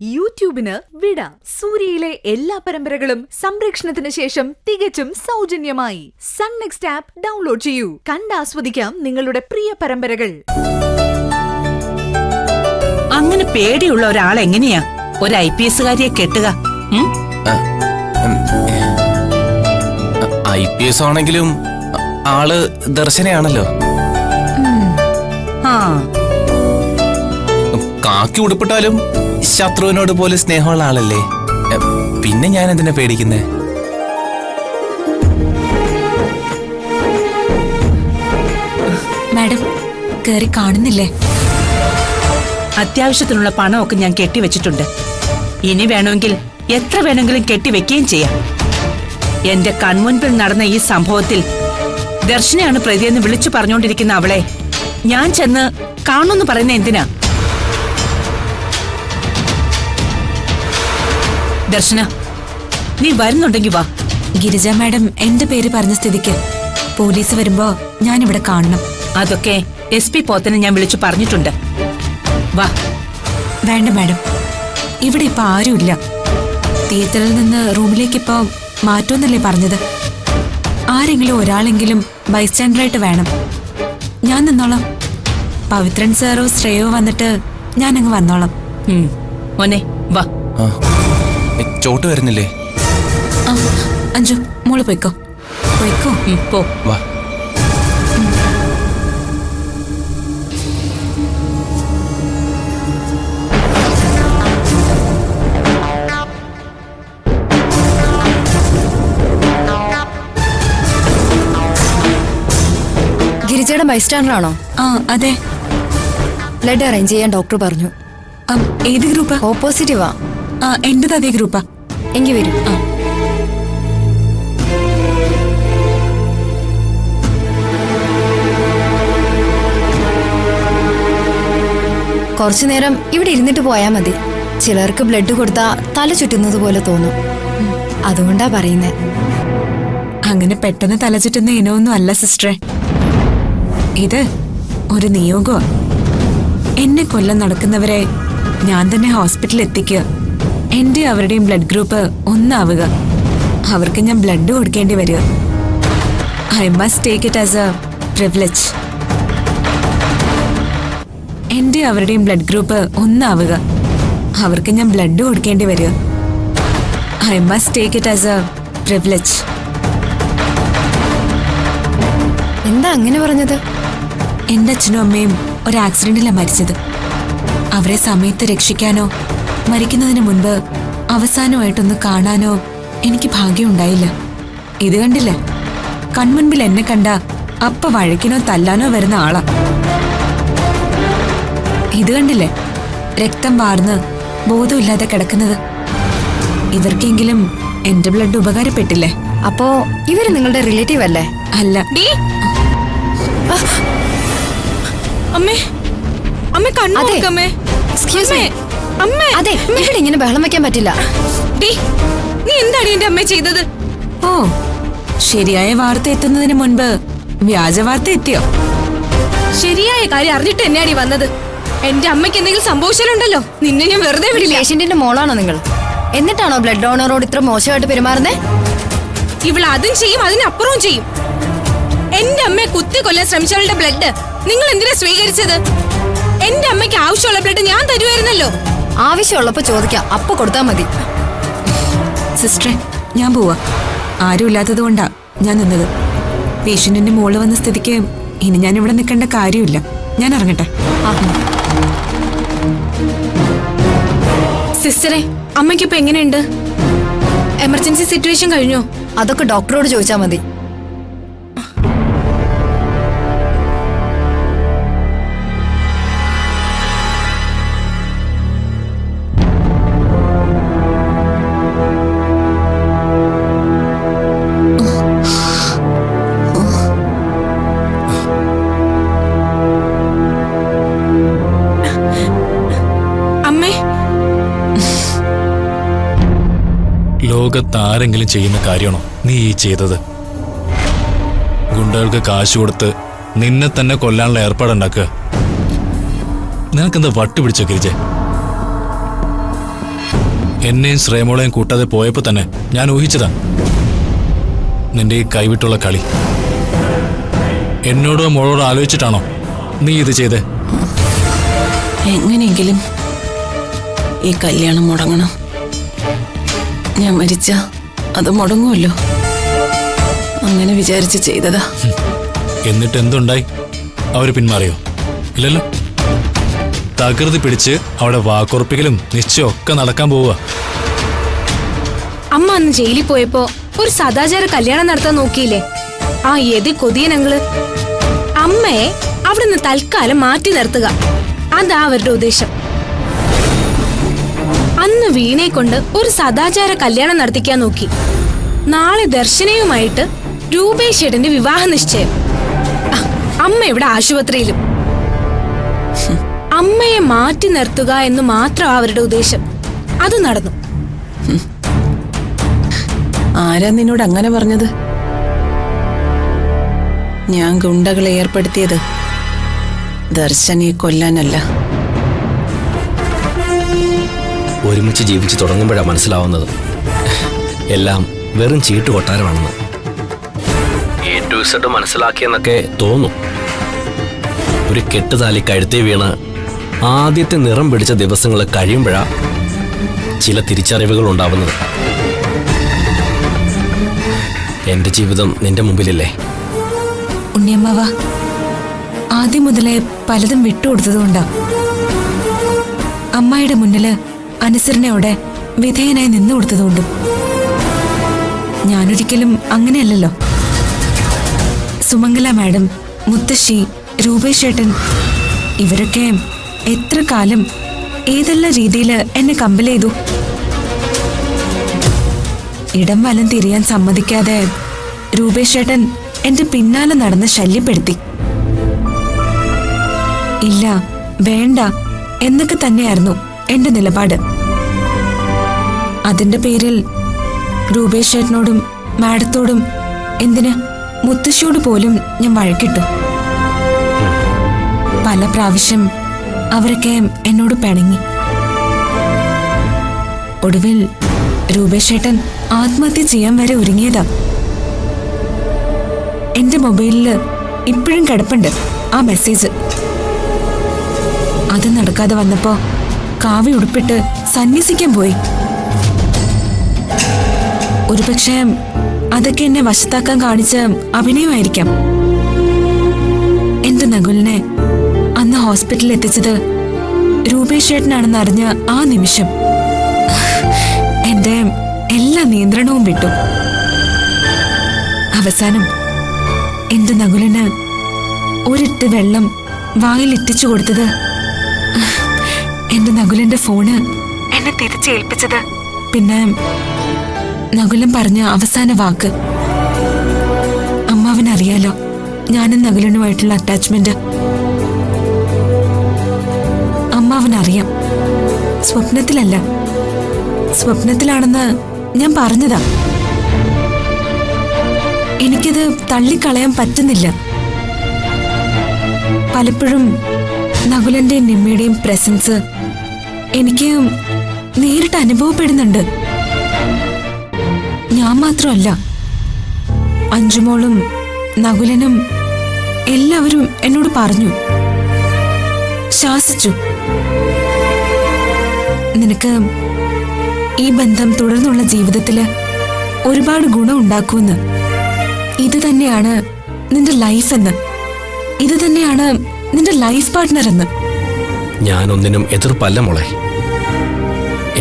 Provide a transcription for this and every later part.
യൂട്യൂബിന് വിട. സൂര്യയിലെ എല്ലാ പരമ്പരകളും സംരക്ഷണത്തിന് ശേഷം തികച്ചും സൗജന്യമായി സൺ നെക്സ്റ്റ് ആപ്പ് ഡൗൺലോഡ് ചെയ്യൂ. കണ്ടാസ്വദിക്കാം നിങ്ങളുടെ പ്രിയ പരമ്പരകൾ. അങ്ങനെ പേടിയുള്ള ഒരാൾ എങ്ങനെയാ ഒരു IPS കാരിയെ കെട്ടുക? IPS ആണെങ്കിലും ആള് ദർശനയാണല്ലോ. കാക്കി ഉടുപ്പിട്ടാലും ശത്രുവിനോട് പോലെ സ്നേഹമുള്ള ആളല്ലേ. പിന്നെ ഞാൻ എന്തിനാ പേടിക്കുന്നേ? മാഡം കേറി കാണുന്നില്ലേ? അത്യാവശ്യത്തിനുള്ള പണമൊക്കെ ഞാൻ കെട്ടിവെച്ചിട്ടുണ്ട്. ഇനി വേണമെങ്കിൽ എത്ര വേണമെങ്കിലും കെട്ടിവെക്കുകയും ചെയ്യാം. എന്റെ കൺമുൻപിൽ നടന്ന ഈ സംഭവത്തിൽ ദർശനയാണ് പ്രതിയെന്ന് വിളിച്ചു പറഞ്ഞുകൊണ്ടിരിക്കുന്ന അവളെ ഞാൻ ചെന്ന് കാണുമെന്ന് പറയുന്ന എന്തിനാ? ദർശന, നീ വരുന്നുണ്ടെങ്കി വാ. ഗിരിജ മാഡം എന്റെ പേര് പറഞ്ഞ സ്ഥിതിക്ക് പോലീസ് വരുമ്പോ ഞാൻ ഇവിടെ കാണണം. അതൊക്കെ SP പോത്തനെ ഞാൻ വിളിച്ചു പറഞ്ഞിട്ടുണ്ട്. വാ. വേണ്ട മാഡം, ഇവിടെ ഇപ്പൊ ആരുമില്ല. തിയേറ്ററിൽ നിന്ന് റൂമിലേക്ക് ഇപ്പൊ മാറ്റോന്നല്ലേ പറഞ്ഞത്? ആരെങ്കിലും ഒരാളെങ്കിലും ബൈസ്റ്റാൻഡറായിട്ട് വേണം. ഞാൻ നിന്നോളാം. പവിത്രൻ സാറോ ശ്രേയോ വന്നിട്ട് ഞാനങ്ങ് വന്നോളാം. മോനെ വാ. ചോട്ട് വരുന്നില്ലേ? അഞ്ജു മോള് പോയിക്കോ. പോയിക്കോ. പോ. വാ. ഗിരിജയുടെ ബൈസ്റ്റാൻഡർ ആണോ? അതെ. ബ്ലഡ് അറേഞ്ച് ചെയ്യാൻ ഡോക്ടർ പറഞ്ഞു. ഏത് ഗ്രൂപ്പ്? ഓ പോസിറ്റീവാ. എന്റേത് അതേ ഗ്രൂപ്പാ. എങ്കിൽ വരും. കുറച്ചു നേരം ഇവിടെ ഇരുന്നിട്ട് പോയാ മതി. ചിലർക്ക് ബ്ലഡ് കൊടുത്താ തല ചുറ്റുന്നത് പോലെ തോന്നും. അതുകൊണ്ടാ പറയുന്നേ. അങ്ങനെ പെട്ടെന്ന് തല ചുറ്റുന്ന ഇനമൊന്നും അല്ല സിസ്റ്ററെ. ഇത് ഒരു നിയോഗമാ. എന്നെ കൊല്ലം നടക്കുന്നവരെ ഞാൻ തന്നെ ഹോസ്പിറ്റലിൽ എത്തിക്കുക. എന്റെ അവരുടെയും ബ്ലഡ് ഗ്രൂപ്പ് ഒന്നാവുക. അവർക്ക് ഞാൻ ബ്ലഡ് കൊടുക്കേണ്ടി വരിക. I must take it as A privilege. എന്റെ അവരുടെയും ബ്ലഡ് ഗ്രൂപ്പ് ഒന്നാവുക. അവർക്ക് ഞാൻ ബ്ലഡ് കൊടുക്കേണ്ടി വരിക. I must take it as A privilege. എന്താ അങ്ങനെ പറഞ്ഞത്? എന്റെ അച്ഛനും അമ്മയും ഒരു ആക്സിഡന്റിലാണ് മരിച്ചത്. അവരെ സമയത്ത് രക്ഷിക്കാനോ മരിക്കുന്നതിന് മുൻപ് അവസാനമായിട്ടൊന്ന് കാണാനോ എനിക്ക് ഭാഗ്യമുണ്ടായില്ല. ഇത് കണ്ടില്ലേ, കൺമുൻപിൽ എന്നെ കണ്ട അപ്പ വഴക്കിനോ തല്ലാനോ വരുന്ന ആളാ. ഇത് കണ്ടില്ലേ, രക്തം വാർന്ന് ബോധമില്ലാതെ കിടക്കുന്നത്. ഇവർക്കെങ്കിലും എന്റെ ബ്ലഡ് ഉപകാരപ്പെട്ടില്ലേ? അപ്പോ ഇവര് നിങ്ങളുടെ റിലേറ്റീവ് അല്ലേ? അല്ല. അമ്മേ, അമ്മേ കണ്ണു നോക്കമ്മേ. Excuse me. അതെ, ഇവിടെ ഇങ്ങനെ ബഹളം വെക്കാൻ പറ്റില്ല. നീ എന്താണ് എന്റെ അമ്മ ചെയ്തത്? ഓ, ശരിയായ വാർത്ത എത്തുന്നതിന് മുൻപ് വ്യാജ വാർത്ത എത്തിയോ? ശരിയായ കാര്യം അറിഞ്ഞിട്ട് എന്നെയാടി വന്നത്. എന്റെ അമ്മയ്ക്ക് എന്തെങ്കിലും സംഭവിച്ചാലുണ്ടല്ലോ നിന്നെ ഞാൻ വെറുതെ വിടില്ല. പേഷ്യന്റിന്റെ മോളാണോ നിങ്ങൾ? എന്നിട്ടാണോ ബ്ലഡ് ഡോണറോട് ഇത്ര മോശമായിട്ട് പെരുമാറുന്നേ? ഇവൾ അതും ചെയ്യും, അതിനപ്പുറവും ചെയ്യും. എന്റെ അമ്മയെ കുത്തി കൊല്ലാൻ ശ്രമിച്ചവളുടെ ബ്ലഡ് നിങ്ങൾ എന്തിനാ സ്വീകരിച്ചത്? എന്റെ അമ്മയ്ക്ക് ആവശ്യമുള്ള ബ്ലഡ് ഞാൻ തരുമായിരുന്നല്ലോ. ആവശ്യമുള്ളപ്പോ ചോദിക്കാം, അപ്പൊ കൊടുത്താ മതി. സിസ്റ്ററെ, ഞാൻ പോവാ. ആരും ഇല്ലാത്തത് കൊണ്ടാ ഞാൻ നിന്നത്. പേഷ്യന്റിന്റെ മോള് വന്ന സ്ഥിതിക്ക് ഇനി ഞാൻ ഇവിടെ നിൽക്കേണ്ട കാര്യമില്ല. ഞാൻ ഇറങ്ങട്ടെ. സിസ്റ്ററെ, അമ്മയ്ക്കിപ്പോ എങ്ങനെയുണ്ട്? എമർജൻസി സിറ്റുവേഷൻ കഴിഞ്ഞോ? അതൊക്കെ ഡോക്ടറോട് ചോദിച്ചാ മതി. ലോകത്താരെങ്കിലും ചെയ്യുന്ന കാര്യമാണോ നീ ഈ ചെയ്തത്? ഗുണ്ടകൾക്ക് കാശ് കൊടുത്ത് നിന്നെ തന്നെ കൊല്ലാനുള്ള ഏർപ്പാടുണ്ടാക്കുക. നിനക്കെന്താ വട്ട് പിടിച്ചോ ഗിരിജെ? എന്നെയും ശ്രേമോളെയും കൂട്ടാതെ പോയപ്പോ തന്നെ ഞാൻ ഊഹിച്ചതാ നിന്റെ ഈ കൈവിട്ടുള്ള കളി. എന്നോടോ മോളോടോ ആലോചിച്ചിട്ടാണോ നീ ഇത് ചെയ്തേ? എങ്ങനെയെങ്കിലും ഈ കല്യാണം മുടങ്ങണം. ഞാൻ മരിച്ച അത് മുടങ്ങുമല്ലോ, അങ്ങനെ വിചാരിച്ച് ചെയ്തതാ. എന്നിട്ട് എന്തുണ്ടായി? അവര് പിന്മാറിയോ? ഇല്ലല്ലോ. തകൃതി പിടിച്ച് അവിടെ വാക്കുറപ്പിക്കലും നിശ്ചയം ഒക്കെ നടക്കാൻ പോവുക. അമ്മ അന്ന് ജയിലിൽ പോയപ്പോ ഒരു സദാചാര കല്യാണം നടത്താൻ നോക്കിയില്ലേ ആ യതി കൊതിയനങ്ങള്? അമ്മയെ അവിടുന്ന് തൽക്കാലം മാറ്റി നിർത്തുക, അതാ അവരുടെ ഉദ്ദേശം. അന്ന് വീണയെ കൊണ്ട് ഒരു സദാചാര കല്യാണം നടത്തിക്കാൻ നോക്കി. നാളെ ദർശനയുമായിട്ട് രൂപേഷ് ചേട്ടന്റെ വിവാഹ നിശ്ചയം. അമ്മ ഇവിടെ ആശുപത്രിയിലും. അമ്മയെ മാറ്റി നിർത്തുക എന്ന് മാത്രം അവരുടെ ഉദ്ദേശം. അത് നടന്നു. ആരാ നിന്നോട് അങ്ങനെ പറഞ്ഞത്? ഞാൻ ഗുണ്ടകളെ ഏർപ്പെടുത്തിയത് ദർശനെ കൊല്ലാനല്ല. ഒരുമിച്ച് ജീവിച്ചു തുടങ്ങുമ്പോഴാണ് മനസ്സിലാവുന്നത് എല്ലാം വെറും ചീട്ട് കൊട്ടാരമാണെന്ന്. A to Z മനസ്സിലാക്കിയെന്നൊക്കെ തോന്നും. ഒരു കെട്ടുതാലി കഴുത്തി വീണ് ആദ്യത്തെ നിറം പിടിച്ച ദിവസങ്ങൾ കഴിയുമ്പോഴാണ് ചില തിരിച്ചറിവുകൾ ഉണ്ടാവുന്നത്. എന്റെ ജീവിതം നിന്റെ മുമ്പിലില്ലേ? ഉണ്ണിയമ്മാവ, ആദ്യം മുതലേ പലതും വിട്ടുകൊടുത്തതുകൊണ്ടാ അമ്മായിയുടെ മുന്നില് അനുസരണയോടെ വിധേയനായി നിന്നു കൊടുത്തതുകൊണ്ടും. ഞാനൊരിക്കലും അങ്ങനെയല്ലല്ലോ. സുമംഗല മാഡം, മുത്തശ്ശി, രൂപേഷ് ചേട്ടൻ ഇവരൊക്കെ എത്ര കാലം ഏതെല്ലാം രീതിയിൽ എന്നെ കമ്പൽ ചെയ്തു. ഇടം വലം തിരിയാൻ സമ്മതിക്കാതെ രൂപേഷ് ചേട്ടൻ എന്റെ പിന്നാലെ നടന്ന് ശല്യപ്പെടുത്തി. ഇല്ല, വേണ്ട എന്നൊക്കെ തന്നെയായിരുന്നു എന്റെ നിലപാട്. അതിന്റെ പേരിൽ രൂപേഷ് ചേട്ടനോടും മാഡത്തോടും, എന്തിന് മുത്തശ്ശിയോട് പോലും ഞാൻ വഴക്കിട്ടു. പല പ്രാവശ്യം അവരൊക്കെ എന്നോട് പിണങ്ങി. ഒടുവിൽ രൂപേഷ് ചേട്ടൻ ആത്മഹത്യ ചെയ്യാൻ വരെ ഒരുങ്ങിയതാ. എന്റെ മൊബൈലില് ഇപ്പോഴും കിടപ്പുണ്ട് ആ മെസ്സേജ്. അത് നടക്കാതെ വന്നപ്പോ കാവി ഉടുപ്പിട്ട് സന്യസിക്കാൻ പോയി. ഒരുപക്ഷെ അതൊക്കെ എന്നെ വശത്താക്കാൻ കാണിച്ച അഭിനയമായിരിക്കാം. എന്റെ നകുലിനെ അന്ന് ഹോസ്പിറ്റലിൽ എത്തിച്ചത് രൂപേഷ് ചേട്ടനാണെന്ന് അറിഞ്ഞ ആ നിമിഷം എന്റെ എല്ലാ നിയന്ത്രണവും വിട്ടു. അവസാനം എന്റെ നകുലിന് ഒരിട്ട് വെള്ളം വായിലിറ്റിച്ചു കൊടുത്തത്, എന്റെ നകുലിന്റെ ഫോണ് എന്നെ തിരിച്ചേൽപ്പിച്ചത്, പിന്നെ നകുലൻ പറഞ്ഞ അവസാന വാക്ക്. അമ്മാവനറിയാലോ ഞാനും നകുലനുമായിട്ടുള്ള അറ്റാച്ച്മെന്റ്. അമ്മാവനറിയാം. സ്വപ്നത്തിലല്ല, സ്വപ്നത്തിലാണെന്ന് ഞാൻ പറഞ്ഞതാ. എനിക്കത് തള്ളിക്കളയാൻ പറ്റുന്നില്ല. പലപ്പോഴും നകുലന്റെയും നിമ്മയുടെയും പ്രസൻസ് എനിക്ക് നേരിട്ട് അനുഭവപ്പെടുന്നുണ്ട്. ഞാൻ മാത്രമല്ല, അഞ്ജുമോളും നകുലനും എല്ലാവരും എന്നോട് പറഞ്ഞു, ശാസിച്ചു. നിനക്ക് ഈ ബന്ധം തുടർന്നുള്ള ജീവിതത്തില് ഒരുപാട് ഗുണം ഉണ്ടാക്കുമെന്ന്. ഇത് തന്നെയാണ് നിന്റെ ലൈഫ് എന്ന്, ഇത് തന്നെയാണ് നിന്റെ ലൈഫ് പാർട്ട്ണർ എന്ന്. ഞാനൊന്നിനും എതിർപ്പല്ല മോളെ.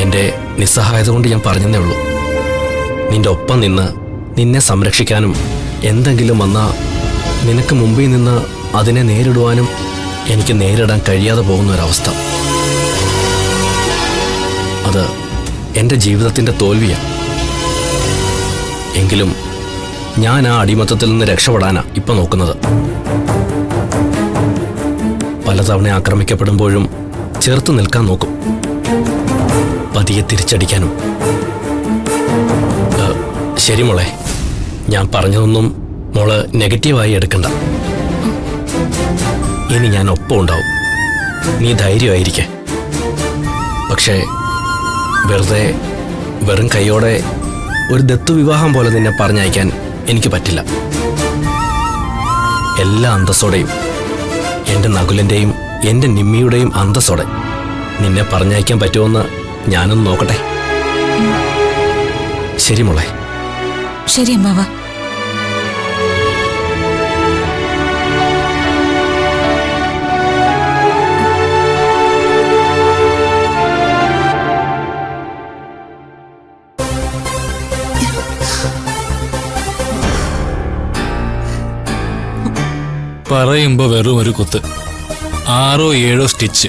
എന്റെ നിസ്സഹായത കൊണ്ട് ഞാൻ പറഞ്ഞതേ ഉള്ളൂ. നിന്റെ ഒപ്പം നിന്ന് നിന്നെ സംരക്ഷിക്കാനും എന്തെങ്കിലും വന്നാൽ നിനക്ക് മുമ്പിൽ നിന്ന് അതിനെ നേരിടുവാനും എനിക്ക് നേരിടാൻ കഴിയാതെ പോകുന്ന ഒരവസ്ഥ. അത് എൻ്റെ ജീവിതത്തിൻ്റെ തോൽവിയാണ്. എങ്കിലും ഞാൻ ആ അടിമത്തത്തിൽ നിന്ന് രക്ഷപ്പെടാനാ ഇപ്പം നോക്കുന്നത്. പലതവണ ആക്രമിക്കപ്പെടുമ്പോഴും ചേർത്ത് നിൽക്കാൻ നോക്കും, പതിയെ തിരിച്ചടിക്കാനും. ശരി മോളെ, ഞാൻ പറഞ്ഞതൊന്നും മോള് നെഗറ്റീവായി എടുക്കണ്ട. ഇനി ഞാൻ ഒപ്പം ഉണ്ടാവും, നീ ധൈര്യമായിരിക്കെ. പക്ഷേ വെറും കൈയോടെ ഒരു ദത്തു വിവാഹം പോലെ നിന്നെ പറഞ്ഞയക്കാൻ എനിക്ക് പറ്റില്ല. എല്ലാ അന്തസ്സോടെയും, എൻ്റെ നകുലൻ്റെയും എൻ്റെ നിമ്മിയുടെയും അന്തസ്സോടെ നിന്നെ പറഞ്ഞയക്കാൻ പറ്റുമെന്ന് ഞാനൊന്ന് നോക്കട്ടെ. ശരി മോളെ. ശരി അമ്മാവ. പറയുമ്പോ വെറും ഒരു കുത്ത്, 6 or 7 സ്റ്റിച്ച്.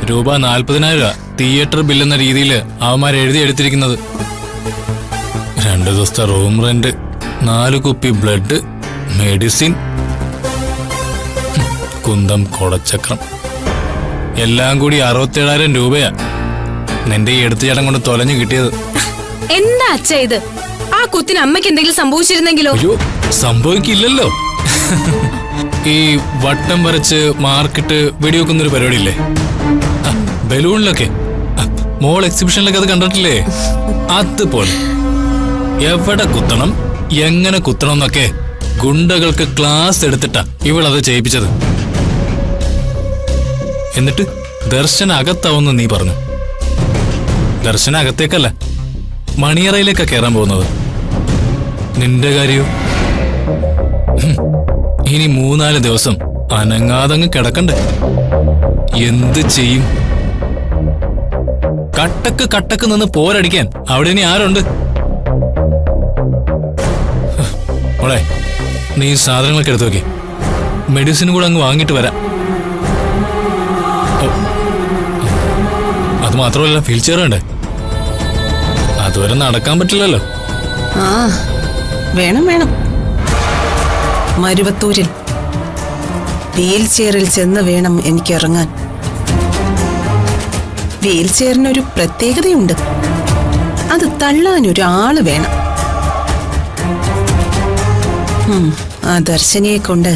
രൂപ 40,000 തിയേറ്റർ ബില്ലെന്ന രീതിയിൽ അവന്മാർ എഴുതി എടുത്തിരിക്കുന്നത്. 2 ദിവസത്തെ റൂം റെന്റ്, 4 കുപ്പി ബ്ലഡ്, മെഡിസിൻ, കുന്തം കൊടച്ചക്രം, എല്ലാം കൂടി 67,000 രൂപയാ നിന്റെ ഈ എടുത്തുചാട്ടം കൊണ്ട് തൊലഞ്ഞു കിട്ടിയത്. എന്താ അച്ഛ ഇത്? ആ കുത്തിന് അമ്മയ്ക്ക് എന്തെങ്കിലും സംഭവിച്ചിരുന്നെങ്കിലോ? അയ്യോ, സംഭവിക്കില്ലല്ലോ. ഈ വട്ടം വരച്ച് മാർക്കിട്ട് വെടിവെക്കുന്നൊരു പരിപാടിയില്ലേ, ബലൂണിലൊക്കെ. മോൾ എക്സിബിഷനിലൊക്കെ അത് കണ്ടിട്ടില്ലേ? അതുപോലെ എവിടെ കുത്തണം, എങ്ങനെ കുത്തണം എന്നൊക്കെ ഗുണ്ടകൾക്ക് ക്ലാസ് എടുത്തിട്ടാ ഇവളത് ചെയ്യിപ്പിച്ചത്. എന്നിട്ട് ദർശന അകത്താവുന്ന നീ പറഞ്ഞു. ദർശന അകത്തേക്കല്ല, മണിയറയിലേക്കാ കയറാൻ പോകുന്നത്. നിന്റെ കാര്യോ? ഇനി 3-4 ദിവസം അനങ്ങാതങ്ങ് കിടക്കണ്ടേ? എന്ത് ചെയ്യും? കട്ടക്ക് നിന്ന് പോരടിക്കാൻ അവിടെ ഇനി ആരുണ്ട്? മോളെ, നീ സാധനങ്ങളൊക്കെ എടുത്തു നോക്കി, മെഡിസിൻ കൂടെ അങ്ങ് വാങ്ങിട്ട് വരാം. അത് മാത്രമല്ല, വീൽ ചെയർ വേണ്ടേ? അതുവരെ നടക്കാൻ പറ്റില്ലല്ലോ. ആ വേണം. മരുവത്തൂരിൽ വീൽ ചെയറിൽ ചെന്ന് വേണം എനിക്ക് ഇറങ്ങാൻ. വീൽ ചെയറിനൊരു പ്രത്യേകതയുണ്ട്, അത് തള്ളാനൊരാള് വേണം. ആ ദർശനയെ കൊണ്ട്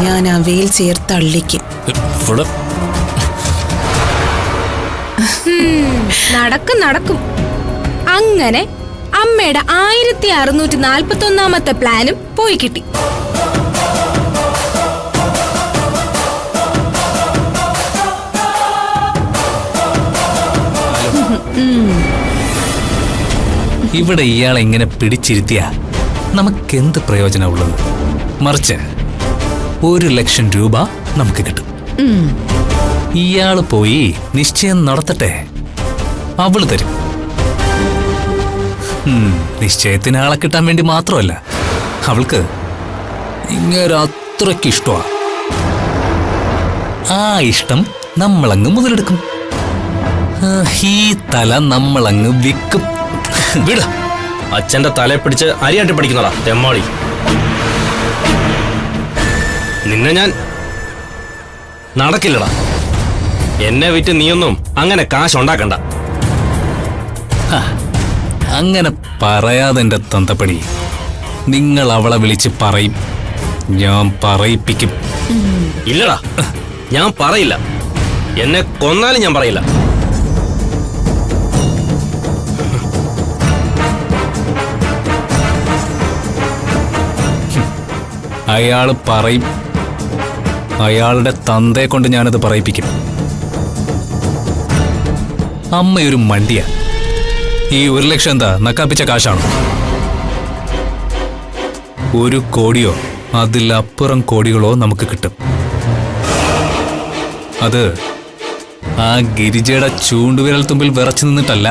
ഞാൻ ആ വീൽ ചെയർ തള്ളിക്കും. നടക്കും. അങ്ങനെ അമ്മയുടെ 1641 പ്ലാനും പോയി കിട്ടി. ഇവിടെ ഇയാളെ ഇങ്ങനെ പിടിച്ചിരുത്തിയ നമുക്കെന്ത് പ്രയോജനമുള്ളത്? മറിച്ച് 1,00,000 രൂപ നമുക്ക് കിട്ടും. ഇയാള് പോയി നിശ്ചയം നടത്തട്ടെ, അവള് തരും. നിശ്ചയത്തിന് ആളെ കിട്ടാൻ വേണ്ടി മാത്രമല്ല, അവൾക്ക് ഇങ്ങനെ അത്രയ്ക്ക് ഇഷ്ടമാ. ആ ഇഷ്ടം നമ്മളങ്ങ് മുതലെടുക്കും. ഈ തല നമ്മളങ്ങ് വിൽക്കും. വിട, അച്ഛന്റെ തലയെ പിടിച്ച് അരിയാട്ടി പഠിക്കുന്നതാ തെമ്മാടി. നിന്നെ ഞാൻ നടക്കില്ലടാ. എന്നെ വിറ്റ് നീയൊന്നും അങ്ങനെ കാശുണ്ടാക്കണ്ട. അങ്ങനെ പറയാതെ എൻ്റെ തന്തപ്പടി. നിങ്ങൾ അവളെ വിളിച്ച് പറയും, ഞാൻ പറയിപ്പിക്കും. ഇല്ലടാ, ഞാൻ പറയില്ല. എന്നെ കൊന്നാലും ഞാൻ പറയില്ല. അയാള് പറയും. അയാളുടെ തന്തയെ കൊണ്ട് ഞാനത് പറയിപ്പിക്കും. അമ്മയൊരു മണ്ടിയാ. ഈ 1,00,000 എന്താ നക്കാപ്പിച്ച കാശാണോ? 1 കോടിയോ അതിലപ്പുറം കോടികളോ നമുക്ക് കിട്ടും. അത് ആ ഗിരിജയുടെ ചൂണ്ടുവിരൽ തുമ്പിൽ വിറച്ചു നിന്നിട്ടല്ല.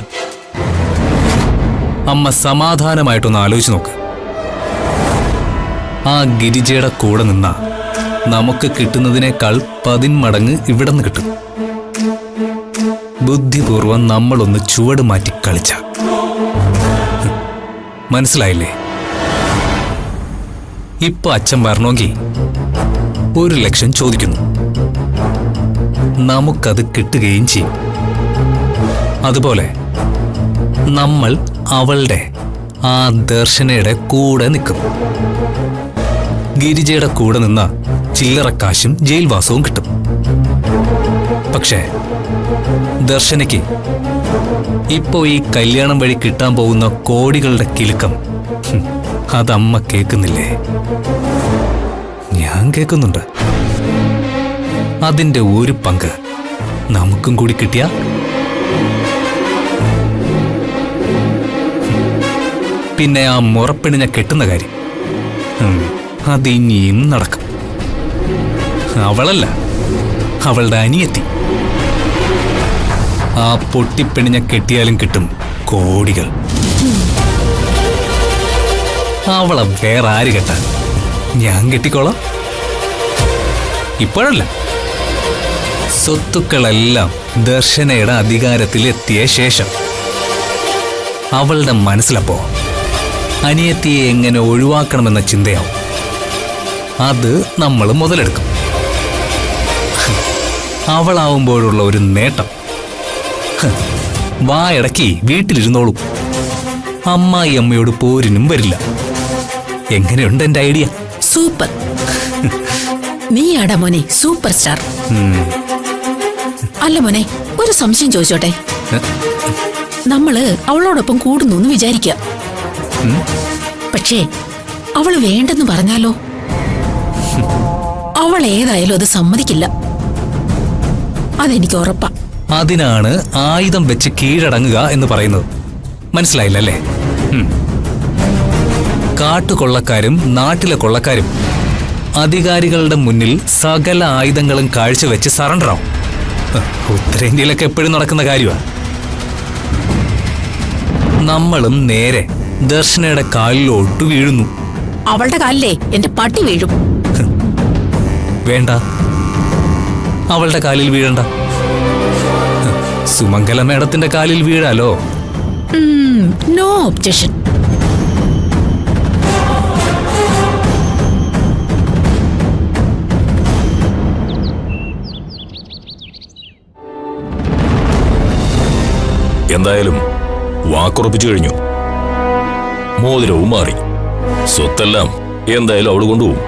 അമ്മ സമാധാനമായിട്ടൊന്ന് ആലോചിച്ച് നോക്ക്. ആ ഗിരിജയുടെ കൂടെ നിന്നാ നമുക്ക് കിട്ടുന്നതിനേക്കാൾ 10 മടങ്ങ് ഇവിടെ നിന്ന് കിട്ടും. ബുദ്ധിപൂർവം നമ്മളൊന്ന് ചുവട് മാറ്റി കളിച്ച. മനസ്സിലായില്ലേ? ഇപ്പൊ അച്ഛൻ വരണമെങ്കിൽ 1,00,000 ചോദിക്കുന്നു. നമുക്കത് കിട്ടുകയും ചെയ്യും. അതുപോലെ നമ്മൾ അവളുടെ ആ ദർശനയുടെ കൂടെ നിൽക്കും. ഗിരിജയുടെ കൂടെ നിന്ന ചില്ലറക്കാശും ജയിൽവാസവും കിട്ടും. പക്ഷേ ദർശനയ്ക്ക് ഇപ്പോ ഈ കല്യാണം വഴി കിട്ടാൻ പോകുന്ന കോടികളുടെ കിലുക്കം അതമ്മ കേൾക്കുന്നില്ലേ? ഞാൻ കേൾക്കുന്നുണ്ട്. അതിന്റെ ഒരു പങ്ക് നമുക്കും കൂടി കിട്ടിയ പിന്നെ ആ മുറപ്പെണ്ണിനെ കെട്ടുന്ന കാര്യം അതിനിയും നടക്കും. അവളല്ല, അവളുടെ അനിയത്തി. ആ പൊട്ടിപ്പെണ്ണിനെ കെട്ടിയാലും കിട്ടും കോടികൾ. അവളെ വേറെ ആര് കെട്ടാൻ? ഞാൻ കെട്ടിക്കോളാം. ഇപ്പോഴല്ല, സ്വത്തുക്കളെല്ലാം ദർശനയുടെ അധികാരത്തിൽ എത്തിയ ശേഷം. അവളുടെ മനസ്സിലപ്പോ അനിയത്തിയെ എങ്ങനെ ഒഴിവാക്കണമെന്ന ചിന്തയാവും. അത് നമ്മൾ മുതലെടുക്കും. അവളാവുമ്പോഴുള്ള ഒരു നേട്ടം, വായടക്കി വീട്ടിലിരുന്നോളും. അമ്മായി അമ്മയോട് പോരിനും വരില്ല. എങ്ങനെയുണ്ട് എന്റെ ഐഡിയ? സൂപ്പർ. നീയാടാ മോനെ സൂപ്പർ സ്റ്റാർ. അല്ല മോനെ, ഒരു സംശയം ചോദിച്ചോട്ടെ? നമ്മള് അവളോടൊപ്പം കൂടുന്നു എന്ന് വിചാരിക്കാം. പക്ഷേ അവള് വേണ്ടെന്ന് പറഞ്ഞാലോ? അവൾ ഏതായാലും അത് സമ്മതിക്കില്ല. അതെനിക്ക് ഉറപ്പാ. അതിനാണ് ആയുധം വെച്ച് കീഴടങ്ങുക എന്ന് പറയുന്നത്. മനസ്സിലായില്ലല്ലേ? കാട്ടുകൊള്ളക്കാരും നാട്ടിലെ കൊള്ളക്കാരും അധികാരികളുടെ മുന്നിൽ സകല ആയുധങ്ങളും കാഴ്ചവെച്ച് സറണ്ടറാവും. ഉത്തരേന്ത്യയിലൊക്കെ എപ്പോഴും നടക്കുന്ന കാര്യമാണ്. നമ്മളും നേരെ ദർശനയുടെ കാലിലോട്ട് വീഴുന്നു. അവളുടെ കാലിലേ എന്റെ പട്ടി വീഴും. വേണ്ട, അവളുടെ കാലിൽ വീഴണ്ട. സുമംഗല മേഡത്തിന്റെ കാലിൽ വീഴാലോ. No objection. എന്തായാലും വാക്കുറപ്പിച്ചു കഴിഞ്ഞു. മോതിരവും മാറി. സ്വത്തെല്ലാം എന്തായാലും അവള് കൊണ്ടുപോകും.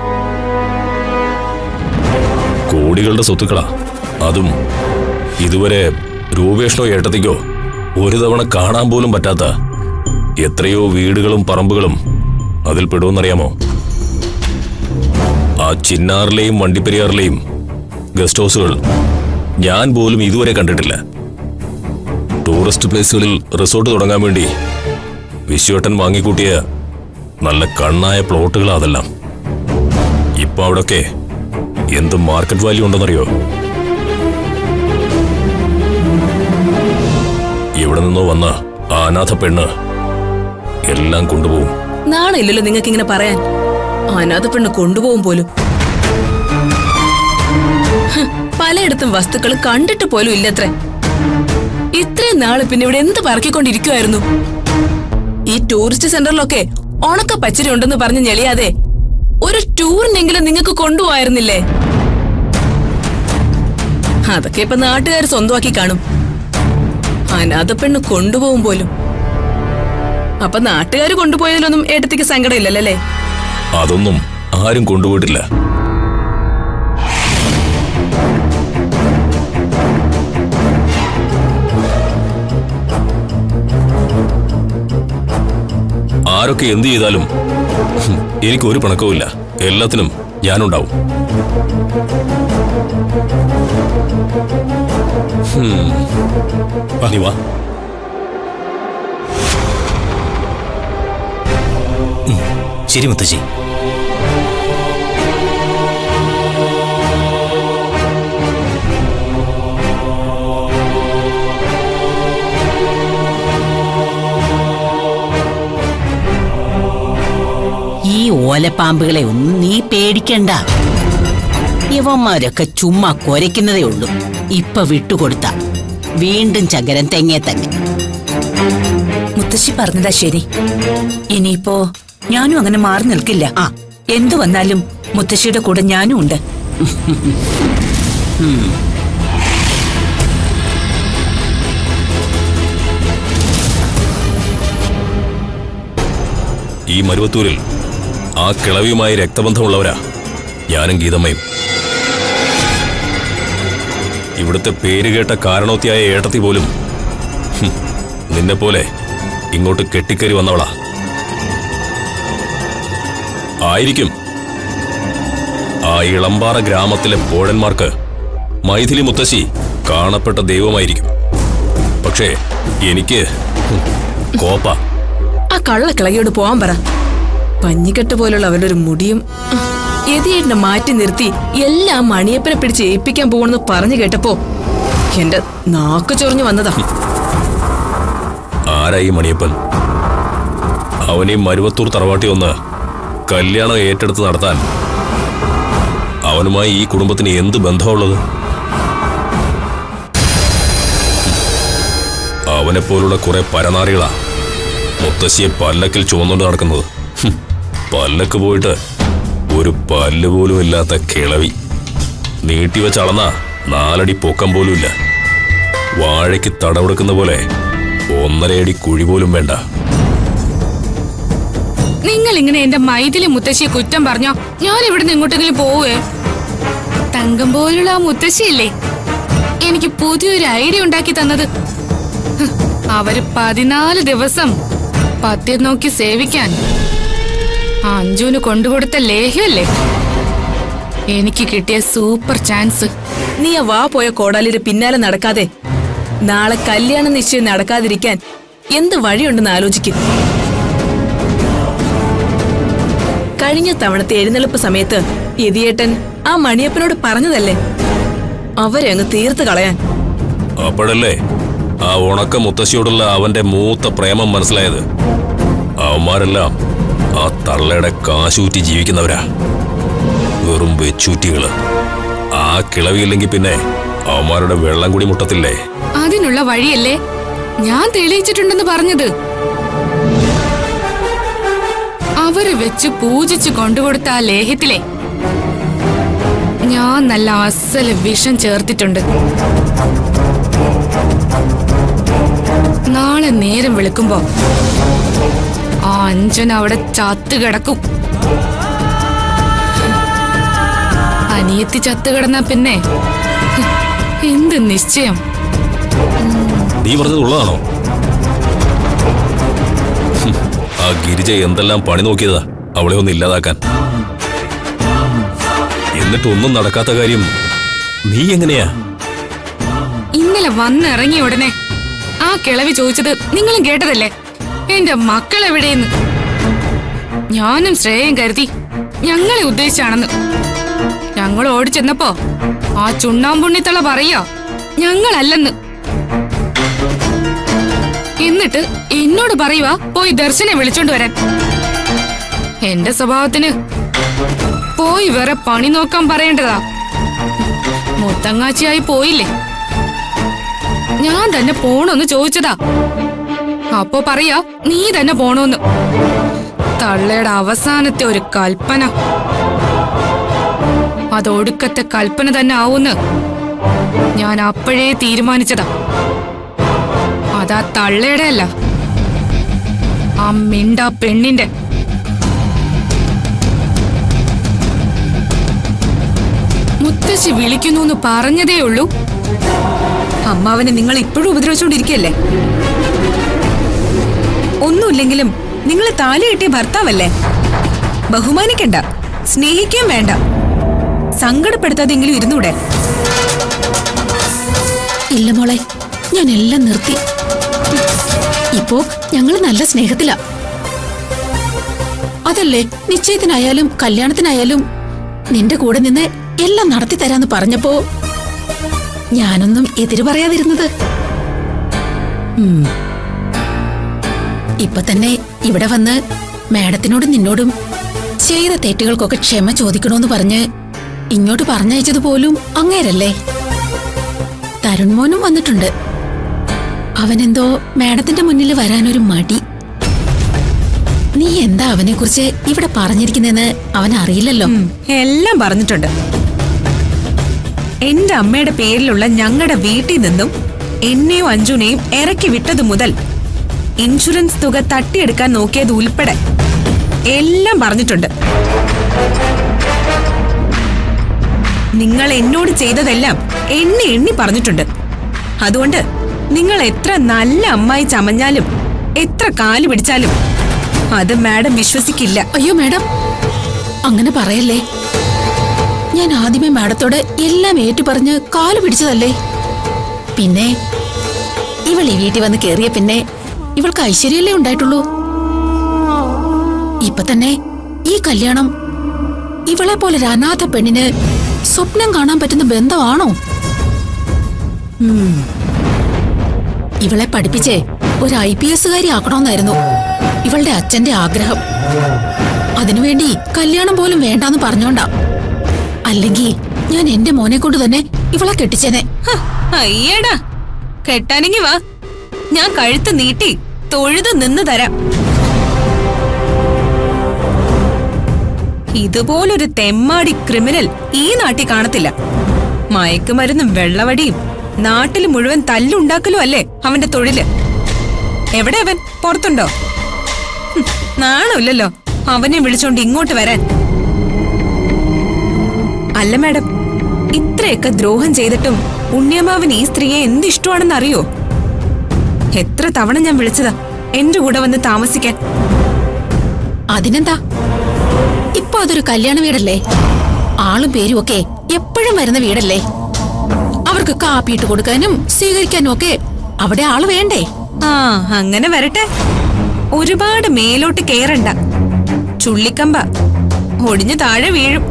കോടികളുടെ സ്വത്തുക്കളാ. അതും ഇതുവരെ രൂപേഷനോ ഏട്ടത്തിക്കോ ഒരു തവണ കാണാൻ പോലും പറ്റാത്ത എത്രയോ വീടുകളും പറമ്പുകളും അതിൽ പെടുമെന്നറിയാമോ? ആ ചിന്നാറിലെയും വണ്ടിപ്പെരിയാറിലെയും ഗസ്റ്റ് ഹൗസുകൾ ഞാൻ പോലും ഇതുവരെ കണ്ടിട്ടില്ല. ടൂറിസ്റ്റ് പ്ലേസുകളിൽ റിസോർട്ട് തുടങ്ങാൻ വേണ്ടി വിശ്വേട്ടൻ വാങ്ങിക്കൂട്ടിയ നല്ല കണ്ണായ പ്ലോട്ടുകളാ അതെല്ലാം. ഇപ്പൊ അവിടൊക്കെ എന്ത് മാർക്കറ്റ് വാല്യൂ ഉണ്ടെന്നറിയോ? ഇവിടെ നിന്നോ വന്ന ആ അനാഥ പെണ്ണ് എല്ലാം കൊണ്ടുപോകും. നാണില്ലല്ലോ നിങ്ങൾക്ക് ഇങ്ങനെ പറയാൻ. അനാഥ പെണ്ണ് കൊണ്ടുപോകും പോലും. പലയിടത്തും വസ്തുക്കൾ കണ്ടിട്ട് പോലും ഇല്ലത്രേ. ഇത്രയും നാള് പിന്നെ ഇവിടെ എന്ത് പറക്കിക്കൊണ്ടിരിക്കുവായിരുന്നു? ഈ ടൂറിസ്റ്റ് സെന്ററിലൊക്കെ ഉണക്ക പച്ചരി ഉണ്ടെന്ന് പറഞ്ഞ് ഞെളിയാതെ ഒരു ടൂറിനെങ്കിലും നിങ്ങൾക്ക് കൊണ്ടുപോയിരുന്നില്ലേ? അതൊക്കെ ഇപ്പൊ നാട്ടുകാർ സ്വന്തമാക്കി കാണും. അനാഥ പെണ്ണ് കൊണ്ടുപോകും പോലും. അപ്പൊ നാട്ടുകാർ കൊണ്ടുപോയതിലൊന്നും ഏട്ടത്തിക്ക് സങ്കടമില്ലല്ലേ? അതൊന്നും ആരും കൊണ്ടുപോയിട്ടില്ല. ആരൊക്കെ എന്ത് ചെയ്താലും എനിക്കൊരു പിണക്കവുമില്ല. എല്ലാത്തിനും ഞാനുണ്ടാവും. നീ വാ. ശരി മുത്തശ്ശി. ഈ ഓലപ്പാമ്പുകളെ ഒന്നും നീ പേടിക്കണ്ട. ഇവന്മാരൊക്കെ ചുമ്മാ കുരയ്ക്കുന്നതേ ഉള്ളൂ. ഇപ്പൊ വിട്ടുകൊടുത്ത വീണ്ടും ചകരം തെങ്ങേ തന്നെ. മുത്തശ്ശി പറഞ്ഞതാ ശരി. ഇനിയിപ്പോ ഞാനും അങ്ങനെ മാറി നിൽക്കില്ല. എന്തു വന്നാലും മുത്തശ്ശിയുടെ കൂടെ ഞാനും ഉണ്ട്. ഈ മരുവത്തൂരിൽ ആ കിളവിയുമായി രക്തബന്ധമുള്ളവരാ ഞാനും ഗീതമ്മയും. ഇവിടുത്തെ പേരുകേട്ട കാരണോത്തിയായ ഏട്ടത്തി പോലും നിന്നെപ്പോലെ ഇങ്ങോട്ട് കെട്ടിക്കയറി വന്നവളാ. ആയിരിക്കും ആ ഇളമ്പാറ ഗ്രാമത്തിലെ പോഴന്മാർക്ക് മൈഥിലി മുത്തശ്ശി കാണപ്പെട്ട ദൈവമായിരിക്കും. പക്ഷേ എനിക്ക് കോപ്പ. ആ കള്ളക്കിളകിയോട് പോവാൻ പറ. പഞ്ഞിക്കെട്ട് പോലുള്ള അവരുടെ ഒരു മുടിയും എതിയേട്ടിനെ മാറ്റി നിർത്തി എല്ലാം മണിയപ്പനെ പിടിച്ച് ഏൽപ്പിക്കാൻ പോകണമെന്ന് പറഞ്ഞു കേട്ടപ്പോ എന്റെ നാക്ക് ചൊറിഞ്ഞു വന്നതാ. ആരായി മണിയപ്പൻ? അവനീ മരുവത്തൂർ തറവാട്ടി ഒന്ന് കല്യാണം ഏറ്റെടുത്ത് നടത്താൻ അവനുമായി ഈ കുടുംബത്തിന് എന്ത് ബന്ധമുള്ളത്? അവനെപ്പോലുള്ള കുറെ പരനാറികളാ മുത്തശ്ശിയെ പല്ലക്കിൽ ചുവന്നുകൊണ്ട് നടക്കുന്നത്. പല്ലക്ക് പോയിട്ട് ഒരു പല്ല് പോലും ഇല്ലാത്ത കിളവി. നീട്ടിവെച്ച് അളന്ന 4 അടി പൊക്കം പോലും ഇല്ല. വാഴയ്ക്ക് തടവെടുക്കുന്ന പോലെ 1.5 അടി കുഴി പോലും വേണ്ട. നിങ്ങൾ ഇങ്ങനെ എന്റെ മൈഥിലി മുത്തശ്ശിയെ കുറ്റം പറഞ്ഞോ ഞാൻ ഇവിടുന്ന് എങ്ങോട്ടെങ്കിലും പോവേ? തങ്കം പോലുള്ള ആ മുത്തശ്ശിയല്ലേ എനിക്ക് പുതിയൊരു ഐഡിയ ഉണ്ടാക്കി തന്നത്. അവര് 14 ദിവസം പത്യം നോക്കി സേവിക്കാൻ അഞ്ജുവിന് കൊണ്ടുകൊടുത്ത ലേഹ്യല്ലേ എനിക്ക് കിട്ടിയ സൂപ്പർ ചാൻസ്. നീ ആ വാ പോയ കോടാലിയുടെ പിന്നാലെ നടക്കാതെ നാളെ കല്യാണ നിശ്ചയം നടക്കാതിരിക്കാൻ എന്ത് വഴിയുണ്ടെന്ന് ആലോചിക്കും. കഴിഞ്ഞ തവണത്തെ എഴുന്നള്ളിപ്പ് സമയത്ത് യതിയേട്ടൻ ആ മണിയപ്പനോട് പറഞ്ഞതല്ലേ അവരെ അങ്ങ് തീർത്ത് കളയാൻ. അപ്പോഴല്ലേ ആ ഉണക്ക മുത്തശ്ശിയോടുള്ള അവന്റെ മൂത്ത പ്രേമം മനസ്സിലായത്. അവന്മാരെല്ലാം ആ തള്ളയുടെ കാശൂറ്റി ജീവിക്കുന്നവരാ. വെറും വെച്ചൂറ്റികള്. ആ കിളവിയില്ലെങ്കിൽ പിന്നെ അവന്മാരുടെ വെള്ളം കൂടി മുട്ടത്തില്ലേ? അതിനുള്ള വഴിയല്ലേ ഞാൻ തെളിയിച്ചിട്ടുണ്ടെന്ന് പറഞ്ഞത്. അവര് വെച്ച് പൂജിച്ച് കൊണ്ടുകൊടുത്ത ആ ലേഹ്യത്തിലെ ഞാൻ നല്ല അസല് വിഷം ചേർത്തിട്ടുണ്ട്. നാളെ നേരം വെളുക്കുമ്പോ ആ അഞ്ജൻ അവിടെ ചത്തു കിടക്കും. അനിയത്തി ചത്തു കിടന്നാ പിന്നെ എന്ത് നിശ്ചയം? നീ പറഞ്ഞത് ഉള്ളതാണോ? ആ ഗിരിജ എന്തെല്ലാം പണി നോക്കിയതാ അവളെ ഒന്ന് ഇല്ലാതാക്കാൻ. എന്നിട്ടൊന്നും നടക്കാത്ത കാര്യം നീ എങ്ങനെയാ? ഇന്നലെ വന്നിറങ്ങിയ ഉടനെ ആ കിളവി ചോദിച്ചത് നിങ്ങളും കേട്ടതല്ലേ, എന്റെ മക്കൾ എവിടെയെന്ന്. ഞാനും ശ്രേയം കരുതി ഞങ്ങളെ ഉദ്ദേശിച്ചാണെന്ന്. ഞങ്ങൾ ഓടിച്ചെന്നപ്പോ ആ ചുണ്ണാമ്പുണ്ണിത്തള്ള പറയാ ഞങ്ങളല്ലെന്ന്. എന്നിട്ട് എന്നോട് പറയുവാ പോയി ദർശനെ വിളിച്ചോണ്ട് വരാൻ. എന്റെ സ്വഭാവത്തിന് പോയി വേറെ പണി നോക്കാൻ പറയേണ്ടതാ. മുത്തങ്ങാച്ചിയായി പോയില്ലേ. ഞാൻ തന്നെ പോണോന്ന് ചോദിച്ചതാ. അപ്പോ പറയാ നീ തന്നെ പോണോന്ന്. തള്ളയുടെ അവസാനത്തെ ഒരു കൽപ്പന. അതൊടുക്കത്തെ കൽപ്പന തന്നെ ആവൂന്ന് ഞാൻ അപ്പോഴേ തീരുമാനിച്ചതാ. അതാ തള്ളയുടെ അല്ല, ആ മിണ്ടാ പെണ്ണിന്റെ. മുത്തശ്ശി വിളിക്കുന്നു പറഞ്ഞതേ ഉള്ളൂ. അമ്മാവനെ നിങ്ങൾ ഇപ്പോഴും ഉപദ്രവിച്ചുകൊണ്ടിരിക്കല്ലേ? ഒന്നുമില്ലെങ്കിലും നിങ്ങളെ താലി കെട്ടിയ ഭർത്താവല്ലേ? ബഹുമാനിക്കണ്ട, സ്നേഹിക്കാൻ വേണ്ട, സങ്കടപ്പെടുത്താതെങ്കിലും ഇരുന്നൂടെ? ഇല്ല മോളെ, ഞാൻ എല്ലാം നിർത്തി. ഇപ്പോ ഞങ്ങൾ നല്ല സ്നേഹത്തിലാ. അതല്ലേ നിശ്ചയത്തിനായാലും കല്യാണത്തിനായാലും നിന്റെ കൂടെ നിന്ന് എല്ലാം നടത്തി തരാന്ന് പറഞ്ഞപ്പോ ഞാനൊന്നും എതിര് പറയാതിരുന്നത്. ഇപ്പൊ തന്നെ ഇവിടെ വന്ന് മാഡത്തിനോടും നിന്നോടും ചെയ്ത തെറ്റുകൾക്കൊക്കെ ക്ഷമ ചോദിക്കണോന്ന് പറഞ്ഞ് ഇങ്ങോട്ട് പറഞ്ഞയച്ചത് പോലും അങ്ങേരല്ലേ? തരുൺ മോനും വന്നിട്ടുണ്ട്. അവനെന്തോ മാഡത്തിന്റെ മുന്നിൽ വരാനൊരു മടി. നീ എന്താ അവനെ കുറിച്ച് ഇവിടെ പറഞ്ഞിരിക്കുന്നെന്ന് അവൻ അറിയില്ലല്ലോ. എല്ലാം പറഞ്ഞിട്ടുണ്ട്. എന്റെ അമ്മയുടെ പേരിലുള്ള ഞങ്ങളുടെ വീട്ടിൽ നിന്നും എന്നെയും അഞ്ജുനെയും ഇറക്കി വിട്ടതു മുതൽ ഇൻഷുറൻസ് തുക തട്ടിയെടുക്കാൻ നോക്കിയത് ഉൾപ്പെടെ എല്ലാം പറഞ്ഞിട്ടുണ്ട്. നിങ്ങൾ എന്നോട് ചെയ്തതെല്ലാം എണ്ണി എണ്ണി പറഞ്ഞിട്ടുണ്ട്. അതുകൊണ്ട് നിങ്ങൾ എത്ര നല്ല അമ്മായി ചമഞ്ഞാലും എത്ര കാല് പിടിച്ചാലും അത് മാഡം വിശ്വസിക്കില്ല. അയ്യോ മാഡം, അങ്ങനെ പറയല്ലേ. ഞാൻ ആദ്യമേ മാഡത്തോട് എല്ലാം ഏറ്റുപറഞ്ഞ് കാല് പിടിച്ചതല്ലേ. പിന്നെ ഇവൾ ഈ വീട്ടിൽ വന്ന് കേറിയ പിന്നെ ഇവൾക്ക് ഐശ്വര്യല്ലേ ഉണ്ടായിട്ടുള്ളൂ. ഇപ്പൊ തന്നെ ഈ കല്യാണം ഇവളെ പോലെ ഒരു അനാഥ പെണ്ണിന് സ്വപ്നം കാണാൻ പറ്റുന്ന ബന്ധമാണോ? ഇവളെ പഠിപ്പിച്ചേ ഒരു IPS ആക്കണമെന്നായിരുന്നു ഇവളുടെ അച്ഛന്റെ ആഗ്രഹം. അതിനുവേണ്ടി കല്യാണം പോലും വേണ്ടാന്ന് പറഞ്ഞോണ്ടാ. അല്ലെങ്കിൽ ഞാൻ എന്റെ മോനെ കൊണ്ട് തന്നെ ഇവളെ കെട്ടിച്ചേനെ. അയ്യടാ, കെട്ടാനെങ്കി വാ, ഞാൻ കഴുത്ത് നീട്ടി തൊഴുത് നിന്ന് തരാം. ഇതുപോലൊരു തെമ്മാടി ക്രിമിനൽ ഈ നാട്ടിൽ കാണത്തില്ല. മയക്കുമരുന്നും വെള്ളവടിയും നാട്ടിൽ മുഴുവൻ തല്ലുണ്ടാക്കലും അല്ലേ അവന്റെ തൊഴില്. എവിടെ അവൻ? പുറത്തുണ്ടോ? നാണമില്ലല്ലോ അവനെ വിളിച്ചോണ്ട് ഇങ്ങോട്ട് വരാൻ. അല്ല മാഡം, ഇത്രയൊക്കെ ദ്രോഹം ചെയ്തിട്ടും ഉണ്ണിയമ്മാവിന് ഈ സ്ത്രീയെ എന്ത് ഇഷ്ടമാണെന്ന് അറിയോ? എത്ര തവണ ഞാൻ വിളിച്ചതാ എന്റെ കൂടെ വന്ന് താമസിക്കാൻ. അതിനെന്താ, ഇപ്പൊ അതൊരു കല്യാണ വീടല്ലേ. ആളും പേരും ഒക്കെ എപ്പോഴും വരുന്ന വീടല്ലേ. അവർക്ക് കാപ്പിയിട്ട് കൊടുക്കാനും സ്വീകരിക്കാനും ഒക്കെ അവിടെ ആള് വേണ്ടേ? ആ, അങ്ങനെ വരട്ടെ. ഒരുപാട് മേലോട്ട് കേറണ്ട. ചുള്ളിക്കമ്പ ഒടിഞ്ഞു താഴെ വീഴും.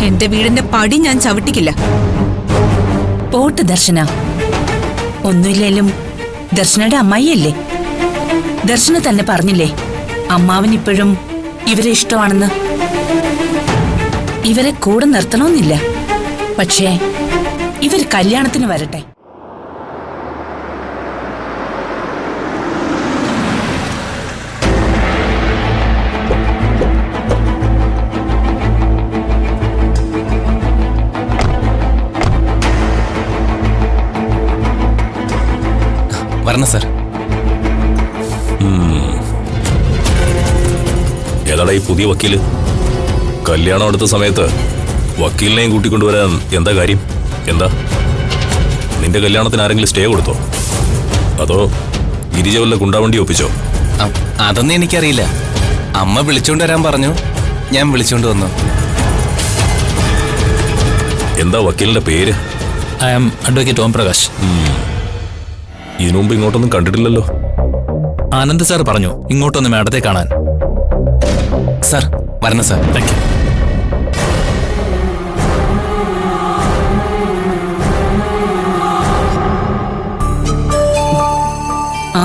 എന്റെ വീടിന്റെ പടി ഞാൻ ചവിട്ടിക്കില്ല. പോട്ട് ദർശന, ഒന്നുമില്ലേലും ദർശനയുടെ അമ്മായിയല്ലേ. ദർശന തന്നെ പറഞ്ഞില്ലേ അമ്മാവൻ ഇപ്പോഴും ഇവരെ ഇഷ്ടമാണെന്ന്. ഇവരെ കൂടെ നിർത്തണമെന്നില്ല, പക്ഷേ ഇവർ കല്യാണത്തിന് വരട്ടെ. വരണം സാർ. ഏതാടാ ഈ പുതിയ വക്കീല്? കല്യാണം അടുത്ത സമയത്ത് വക്കീലിനെയും കൂട്ടിക്കൊണ്ടുവരാൻ എന്താ കാര്യം? എന്താ നിന്റെ കല്യാണത്തിന് ആരെങ്കിലും സ്റ്റേ കൊടുത്തോ? അതോ ഗിരിജ വല്ല കുണ്ടാവണ്ടി ഒപ്പിച്ചോ? അതൊന്നും എനിക്കറിയില്ല. അമ്മ വിളിച്ചോണ്ട് വരാൻ പറഞ്ഞു, ഞാൻ വിളിച്ചോണ്ട് വന്നു. എന്താ വക്കീലിന്റെ പേര്? I am advocate Om Prakash. ഇതിനു മുമ്പ് ഇങ്ങോട്ടൊന്നും കണ്ടിട്ടില്ലല്ലോ. ആനന്ദ് സാർ പറഞ്ഞു ഇങ്ങോട്ടൊന്ന് മാഡത്തെ കാണാൻ. സാർ വരണം സാർ. Thank you. ആ,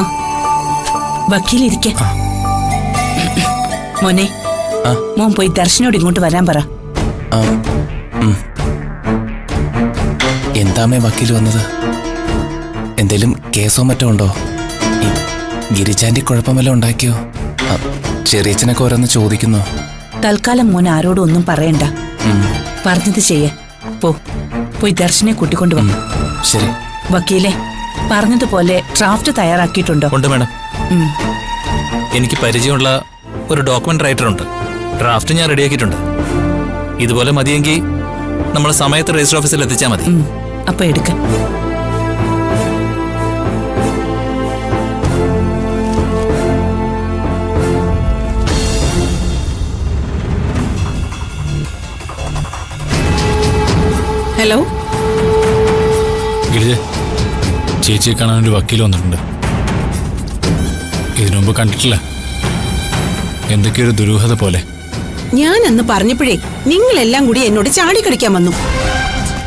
വക്കീലിരിക്ക. മോനെ, മോൻ പോയി ദർശനോട് ഇങ്ങോട്ട് വരാൻ പറ. എന്താമേ വക്കീൽ വന്നത്? എന്തേലും കേസോ മറ്റോ ഉണ്ടോ? ഗിരിജാന്റെ കുഴപ്പമെല്ലാം ഉണ്ടാക്കിയോ? ചെറിയച്ഛനൊക്കെ ഓരോന്ന് ചോദിക്കുന്നു. തൽക്കാലം മോൻ ആരോടും ഒന്നും പറയണ്ട. പറഞ്ഞത് ചെയ്യ. പോയി ദർശനെ കൂട്ടിക്കൊണ്ടു വന്നു. ശരി. വക്കീലെ, പറഞ്ഞതുപോലെ ഡ്രാഫ്റ്റ് തയ്യാറാക്കിയിട്ടുണ്ടോ? ഉണ്ട് മാഡം. എനിക്ക് പരിചയമുള്ള ഒരു ഡോക്യുമെന്റ് റൈറ്റർ ഉണ്ട്. ഡ്രാഫ്റ്റ് ഞാൻ റെഡിയാക്കിയിട്ടുണ്ട്. ഇതുപോലെ മതിയെങ്കിൽ നമ്മൾ സമയത്ത് രജിസ്റ്റർ ഓഫീസിൽ എത്തിച്ചാൽ മതി. അപ്പൊ എടുക്കാം. ഹലോ ഗിരിജ, ചേച്ചിയെ കാണാൻ ഒരു വക്കീൽ വന്നിട്ടുണ്ട്. ഇതിനു മുമ്പ് കണ്ടിട്ടില്ല. എന്തൊക്കെയൊരു ദുരൂഹത പോലെ. ഞാൻ അന്ന് പറഞ്ഞപ്പോഴേ നിങ്ങളെല്ലാം കൂടി എന്നോട് ചാടിക്കടിക്കാൻ വന്നു.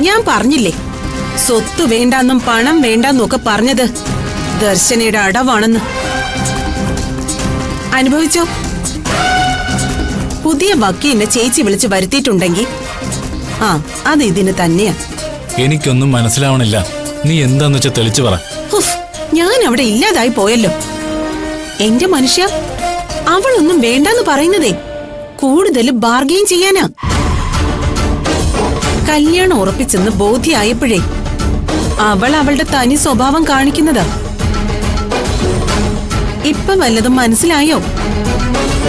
ഞാൻ പറഞ്ഞില്ലേ സ്വത്ത് വേണ്ടാന്നും പണം വേണ്ടാന്നും ഒക്കെ പറഞ്ഞത് ദർശനയുടെ അടവാണെന്ന്. അനുഭവിച്ചോ? പുതിയ വക്കീലിനെ ചേച്ചി വിളിച്ച് വരുത്തിയിട്ടുണ്ടെങ്കിൽ അത് ഇതിന് തന്നെയാ. എനിക്കൊന്നും മനസ്സിലാവണില്ല. നീ എന്താന്ന് വെച്ചാ തെളിച്ചു പറ. ഞാൻ അവിടെ ഇല്ലാതായി പോയല്ലോ. എന്റെ മനുഷ്യ, അവളൊന്നും വേണ്ടെന്ന് പറയുന്നതേ കൂടുതൽ ബാർഗെയിൻ ചെയ്യാനാ. കല്യാണം ഉറപ്പിച്ചെന്ന് ബോധ്യായപ്പോഴേ അവൾ അവളുടെ തനി സ്വഭാവം കാണിക്കുന്നതാ. ഇപ്പൊ വല്ലതും മനസ്സിലായോ?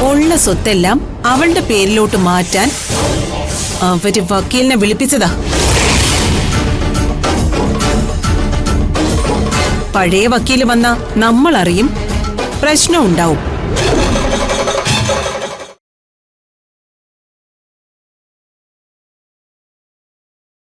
ഉള്ള സ്വത്തെല്ലാം അവളുടെ പേരിലോട്ട് മാറ്റാൻ അവര് വക്കീലിനെ വിളിപ്പിച്ചതാ. പഴയ വക്കീല് വന്ന നമ്മൾ അറിയും, പ്രശ്നം ഉണ്ടാവും.